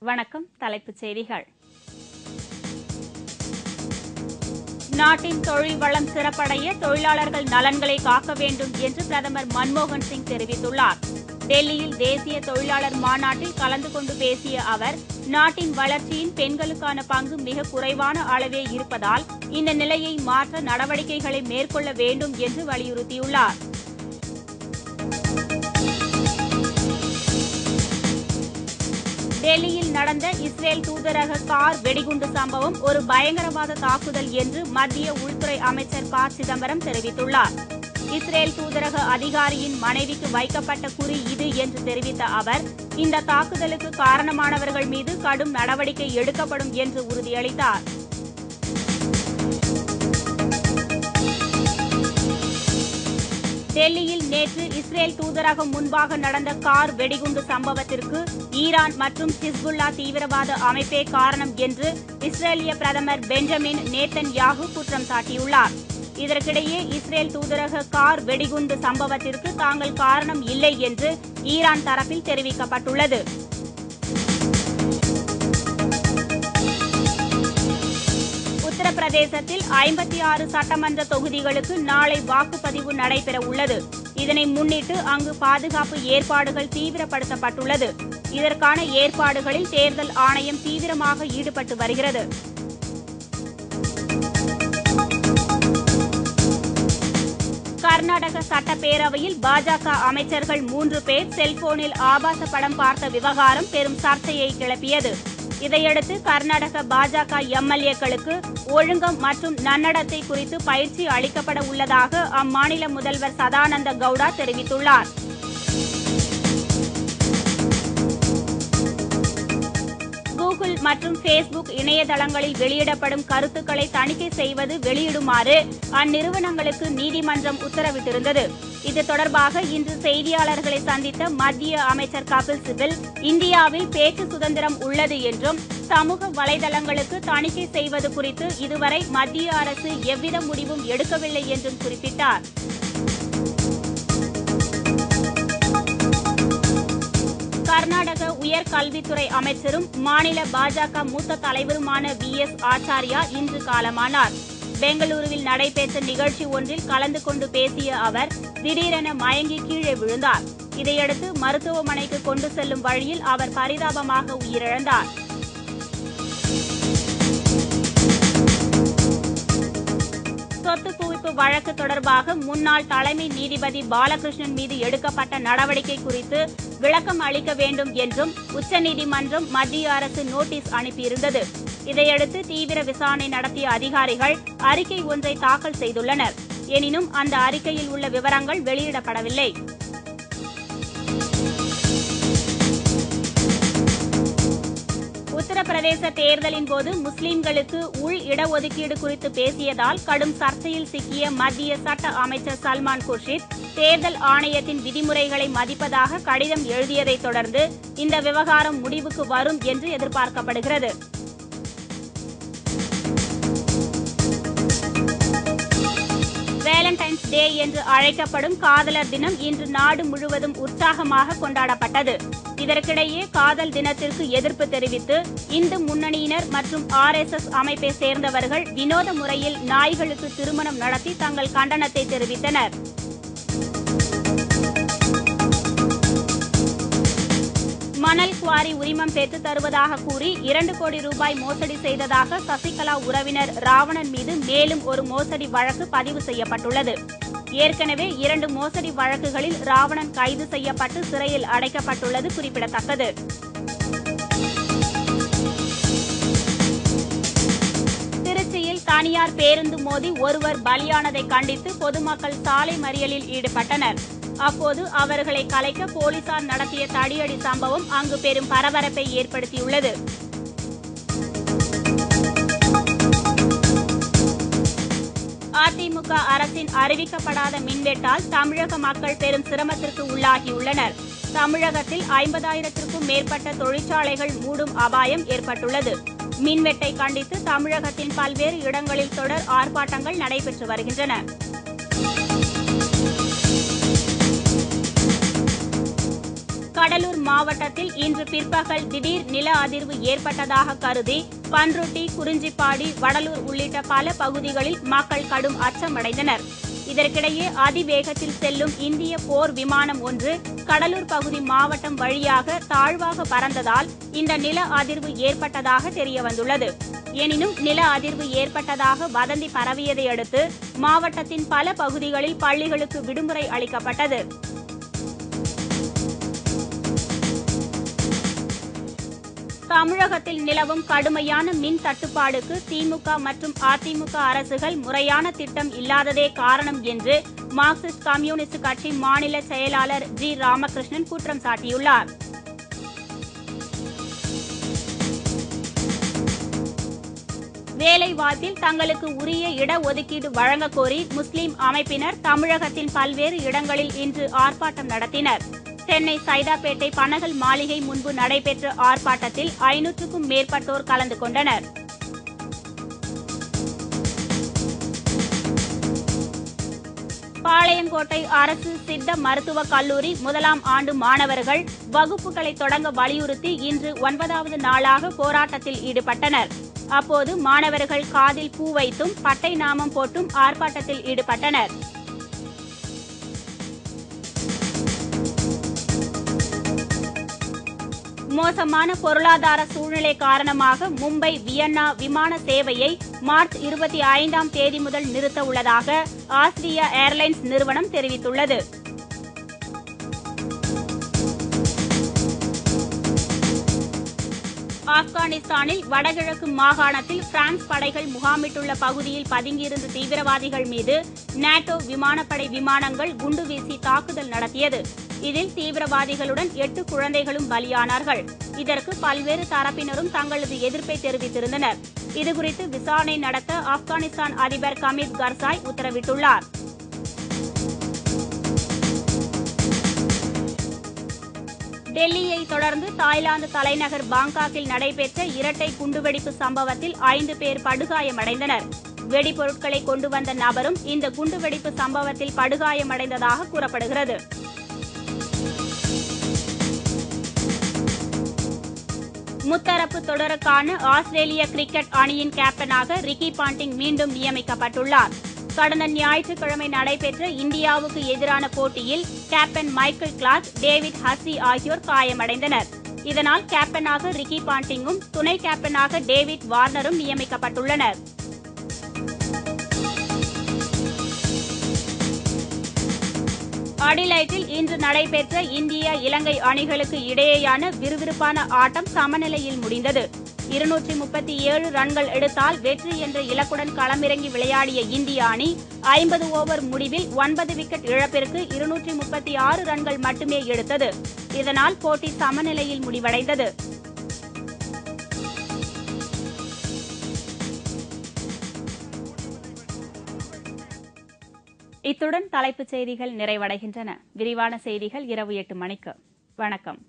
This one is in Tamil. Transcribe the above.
வணக்கம். தலைப்புச் செய்திகள். நாட்டின் தொழில் வளம் சிறப்படைய தொழிலாளர்கள் நலன்களை காக்க வேண்டும் என்று பிரதமர் மன்மோகன் சிங் தெரிவித்துள்ளார். டெல்லியில் தேசிய தொழிலாளர் மாநாட்டில் கலந்து கொண்டு பேசிய அவர், நாட்டின் வளர்ச்சியின் பெண்களுக்கான பங்கு மிக குறைவான அளவே இருப்பதால் இந்த நிலையை மாற்ற நடவடிக்கைகளை மேற்கொள்ள வேண்டும் என்று வலியுறுத்தியுள்ளார். டெல்லியில் நடந்த இஸ்ரேல் தூதரக கார் வெடிகுண்டு சம்பவம் ஒரு பயங்கரவாத தாக்குதல் என்று மத்திய உள்துறை அமைச்சர் ப. சிதம்பரம் தெரிவித்துள்ளார். இஸ்ரேல் தூதரக அதிகாரியின் மனைவிக்கு வைக்கப்பட்ட குறி இது என்று தெரிவித்த அவர், இந்த தாக்குதலுக்கு காரணமானவர்கள் மீது கடும் நடவடிக்கை எடுக்கப்படும் என்று உறுதியளித்தார். டெல்லியில் நேற்று இஸ்ரேல் தூதரகம் முன்பாக நடந்த கார் வெடிகுண்டு சம்பவத்திற்கு ஈரான் மற்றும் ஹிஸ்புல்லா தீவிரவாத அமைப்பே காரணம் என்று இஸ்ரேலிய பிரதமர் பெஞ்சமின் நேத்தன்யாகு குற்றம் சாட்டியுள்ளார். இதற்கிடையே இஸ்ரேல் தூதரக கார் வெடிகுண்டு சம்பவத்திற்கு தாங்கள் காரணம் இல்லை என்று ஈரான் தரப்பில் தெரிவிக்கப்பட்டுள்ளது. உத்தரப்பிரதேசத்தில் 56 சட்டமன்ற தொகுதிகளுக்கு நாளை வாக்குப்பதிவு நடைபெற உள்ளது. இதனை முன்னிட்டு அங்கு பாதுகாப்பு ஏற்பாடுகள் தீவிரப்படுத்தப்பட்டுள்ளது. இதற்கான ஏற்பாடுகளில் தேர்தல் ஆணையம் தீவிரமாக ஈடுபட்டு வருகிறது. கர்நாடக சட்டப்பேரவையில் பாஜக அமைச்சர்கள் 3 பேர் செல்போனில் ஆபாச படம் பார்த்த விவகாரம் பெரும் சர்ச்சையை கிளப்பியது. இதையடுத்து கர்நாடக பாஜக எம்எல்ஏக்களுக்கு ஒழுங்கம் மற்றும் நன்னடத்தை குறித்து பயிற்சி அளிக்கப்பட உள்ளதாக அம்மாநில முதல்வர் சதானந்த கவுடா தெரிவித்துள்ளார். கூகுள் மற்றும் பேஸ்புக் இணையதளங்களில் வெளியிடப்படும் கருத்துக்களை தணிக்கை செய்வது வெளியிடுமாறு அந்நிறுவனங்களுக்கு நீதிமன்றம் உத்தரவிட்டிருந்தது. இது தொடர்பாக இன்று செய்தியாளர்களை சந்தித்த மத்திய அமைச்சர் கபில் சிபில், இந்தியாவில் பேச்சு சுதந்திரம் உள்ளது என்றும் சமூக வலைதளங்களுக்கு தணிக்கை செய்வது குறித்து இதுவரை மத்திய அரசு எவ்வித முடிவும் எடுக்கவில்லை என்றும் குறிப்பிட்டார். கர்நாடக உயர்கல்வித்துறை அமைச்சரும் மாநில பாஜக மூத்த தலைவருமான V.S. ஆச்சாரியா இன்று காலமானார். பெங்களூருவில் நடைபெற்ற நிகழ்ச்சி ஒன்றில் கலந்து கொண்டு பேசிய அவர் திடீரென மயங்கி கீழே விழுந்தார். இதையடுத்து மருத்துவமனைக்கு கொண்டு செல்லும் வழியில் அவர் பரிதாபமாக உயிரிழந்தார். சொத்து குவிப்பு வழக்கு தொடர்பாக முன்னாள் தலைமை நீதிபதி பாலகிருஷ்ணன் மீது எடுக்கப்பட்ட நடவடிக்கை குறித்து விளக்கம் அளிக்க வேண்டும் என்றும் உச்சநீதிமன்றம் மத்திய அரசு நோட்டீஸ் அனுப்பியிருந்தது. இதையடுத்து தீவிர விசாரணை நடத்திய அதிகாரிகள் அறிக்கை ஒன்றை தாக்கல் செய்துள்ளனர். எனினும் அந்த அறிக்கையில் உள்ள விவரங்கள் வெளியிடப்படவில்லை. உத்தரப்பிரதேச தேர்தலின் போது முஸ்லிம்களுக்கு உள் இடஒதுக்கீடு குறித்து பேசியதால் கடும் சர்ச்சையில் சிக்கிய மத்திய சட்ட அமைச்சர் சல்மான் குர்ஷித் தேர்தல் ஆணையத்தின் விதிமுறைகளை மதிப்பதாக கடிதம் எழுதியதைத் தொடர்ந்து இந்த விவகாரம் முடிவுக்கு வரும் என்று எதிர்பார்க்கப்படுகிறது. வேலண்டைன்ஸ் டே என்று அழைக்கப்படும் காதலர் தினம் இன்று நாடு முழுவதும் உற்சாகமாக கொண்டாடப்பட்டது. இதற்கிடையே காதல் தினத்திற்கு எதிர்ப்பு தெரிவித்து இந்து முன்னணியினர் மற்றும் RSS அமைப்பை சேர்ந்தவர்கள் வினோத முறையில் நாய்களுக்கு திருமணம் நடத்தி தங்கள் கண்டனத்தை தெரிவித்தனர். மணல் குவாரி உரிமம் பெற்றுத் தருவதாக கூறி 2 கோடி ரூபாய் மோசடி செய்ததாக சசிகலா உறவினர் ராவணன் மீது மேலும் ஒரு மோசடி வழக்கு பதிவு செய்யப்பட்டுள்ளது. ஏற்கனவே 2 மோசடி வழக்குகளில் ராவணன் கைது செய்யப்பட்டு சிறையில் அடைக்கப்பட்டுள்ளது குறிப்பிடத்தக்கது. திருச்சியில் தனியார் பேருந்து மோதி ஒருவர் பலியானதை கண்டித்து பொதுமக்கள் சாலை மறியலில் ஈடுபட்டனர். அப்போது அவர்களை கலைக்க போலீசார் நடத்திய தடியடி சம்பவம் அங்கு பெரும் பரபரப்பை ஏற்படுத்தியுள்ளது. அதிமுக அரசின் அறிவிக்கப்படாத மின்வெட்டால் தமிழக மக்கள் பெரும் சிரமத்திற்கு உள்ளாகியுள்ளனர். தமிழகத்தில் 50,000க்கும் மேற்பட்ட தொழிற்சாலைகள் மூடும் அபாயம் ஏற்பட்டுள்ளது. மின்வெட்டை கண்டித்து தமிழகத்தின் பல்வேறு இடங்களில் தொடர் ஆர்ப்பாட்டங்கள் நடைபெற்று வருகின்றன. கடலூர் மாவட்டத்தில் இன்று பிற்பகல் திடீர் நில அதிர்வு ஏற்பட்டதாக கருதி பன்ருட்டி, குறிஞ்சிப்பாடி, வடலூர் உள்ளிட்ட பல பகுதிகளில் மக்கள் கடும் அச்சமடைந்தனர். இதற்கிடையே அதிவேகத்தில் செல்லும் இந்திய போர் விமானம் ஒன்று கடலூர் பகுதி மாவட்டம் வழியாக தாழ்வாக பறந்ததால் இந்த நில அதிர்வு ஏற்பட்டதாக தெரியவந்துள்ளது. எனினும் நில அதிர்வு ஏற்பட்டதாக வதந்தி பரவியதை அடுத்து மாவட்டத்தின் பல பகுதிகளில் பள்ளிகளுக்கு விடுமுறை அளிக்கப்பட்டது. தமிழகத்தில் நிலவும் கடுமையான மின் தட்டுப்பாடுக்கு திமுக மற்றும் அதிமுக அரசுகள் முறையான திட்டம் இல்லாததே காரணம் என்று மார்க்சிஸ்ட் கம்யூனிஸ்ட் கட்சி மாநில செயலாளர் ஜி. ராமகிருஷ்ணன் குற்றம் சாட்டியுள்ளார். வேலைவாய்ப்பில் தங்களுக்கு உரிய இடஒதுக்கீடு வழங்கக் கோரி முஸ்லிம் அமைப்பினர் தமிழகத்தின் பல்வேறு இடங்களில் இன்று ஆர்ப்பாட்டம் நடத்தினர். சென்னை சைதாப்பேட்டை பனகல் மாளிகை முன்பு நடைபெற்ற ஆர்ப்பாட்டத்தில் 500க்கும் மேற்பட்டோர் கலந்து கொண்டனர். பாளையங்கோட்டை அரசு சித்த மருத்துவக் கல்லூரி 1ஆம் ஆண்டு மாணவர்கள் வகுப்புகளை தொடங்க வலியுறுத்தி இன்று 9வது நாளாக போராட்டத்தில் ஈடுபட்டனர். அப்போது மாணவர்கள் காதில் பூ வைத்தும் பட்டை நாமம் போட்டும் ஆர்ப்பாட்டத்தில் ஈடுபட்டனர். மோசமான பொருளாதார சூழ்நிலை காரணமாக மும்பை, வியன்னா விமான சேவையை மார்ச் 25ஆம் தேதி முதல் நிறுத்த உள்ளதாக ஆஸ்திரியா ஏர்லைன்ஸ் நிறுவனம் தெரிவித்துள்ளது. ஆப்கானிஸ்தானில் வடகிழக்கு மாகாணத்தில் பிரான்ஸ் படைகள் முகாமிட்டுள்ள பகுதியில் பதுங்கியிருந்த தீவிரவாதிகள் மீது நேட்டோ விமானப்படை விமானங்கள் குண்டு வீசி தாக்குதல் நடத்தியது. இதில் தீவிரவாதிகளுடன் 8 குழந்தைகளும் பலியானார்கள். இதற்கு பல்வேறு தரப்பினரும் தங்களது எதிர்ப்பை தெரிவித்திருந்தனர். இதுகுறித்து விசாரணை நடத்த ஆப்கானிஸ்தான் அதிபர் கமீத் கர்சாய் உத்தரவிட்டுள்ளார். டெல்லியை தொடர்ந்து தாய்லாந்து தலைநகர் பாங்காக்கில் நடைபெற்ற இரட்டை குண்டுவெடிப்பு சம்பவத்தில் 5 பேர் படுகாயமடைந்தனர். வெடிபொருட்களை கொண்டு வந்த நபரும் இந்த குண்டுவெடிப்பு சம்பவத்தில் படுகாயமடைந்ததாக கூறப்படுகிறது. முத்தரப்பு தொடருக்கான ஆஸ்திரேலிய கிரிக்கெட் அணியின் கேப்டனாக ரிக்கி பாண்டிங் மீண்டும் நியமிக்கப்பட்டுள்ளார். கடந்த ஞாயிற்றுக்கிழமை நடைபெற்ற இந்தியாவுக்கு எதிரான போட்டியில் captain Michael Clarke, David Hussey ஆகியோர் காயமடைந்தனர். இதனால் கேப்டனாக ரிக்கி பாண்டிங்கும் துணை கேப்டனாக டேவிட் வார்னரும் நியமிக்கப்பட்டுள்ளனர். அடிலைட்டில் இன்று நடைபெற்ற இந்திய, இலங்கை அணிகளுக்கு இடையேயான விறுவிறுப்பான ஆட்டம் சமநிலையில் முடிந்தது. 237 ரன்கள் எடுத்தால் வெற்றி என்ற இலக்குடன் களமிறங்கி விளையாடிய இந்திய அணி 50 ஓவர் முடிவில் 9 விக்கெட் இழப்பிற்கு 236 ரன்கள் மட்டுமே எடுத்தது. இதனால் போட்டி சமநிலையில் முடிவடைந்தது. இத்துடன் தலைப்புச் செய்திகள் நிறைவடைகின்றன. விரிவான செய்திகள் இரவு 8 மணிக்கு. வணக்கம்.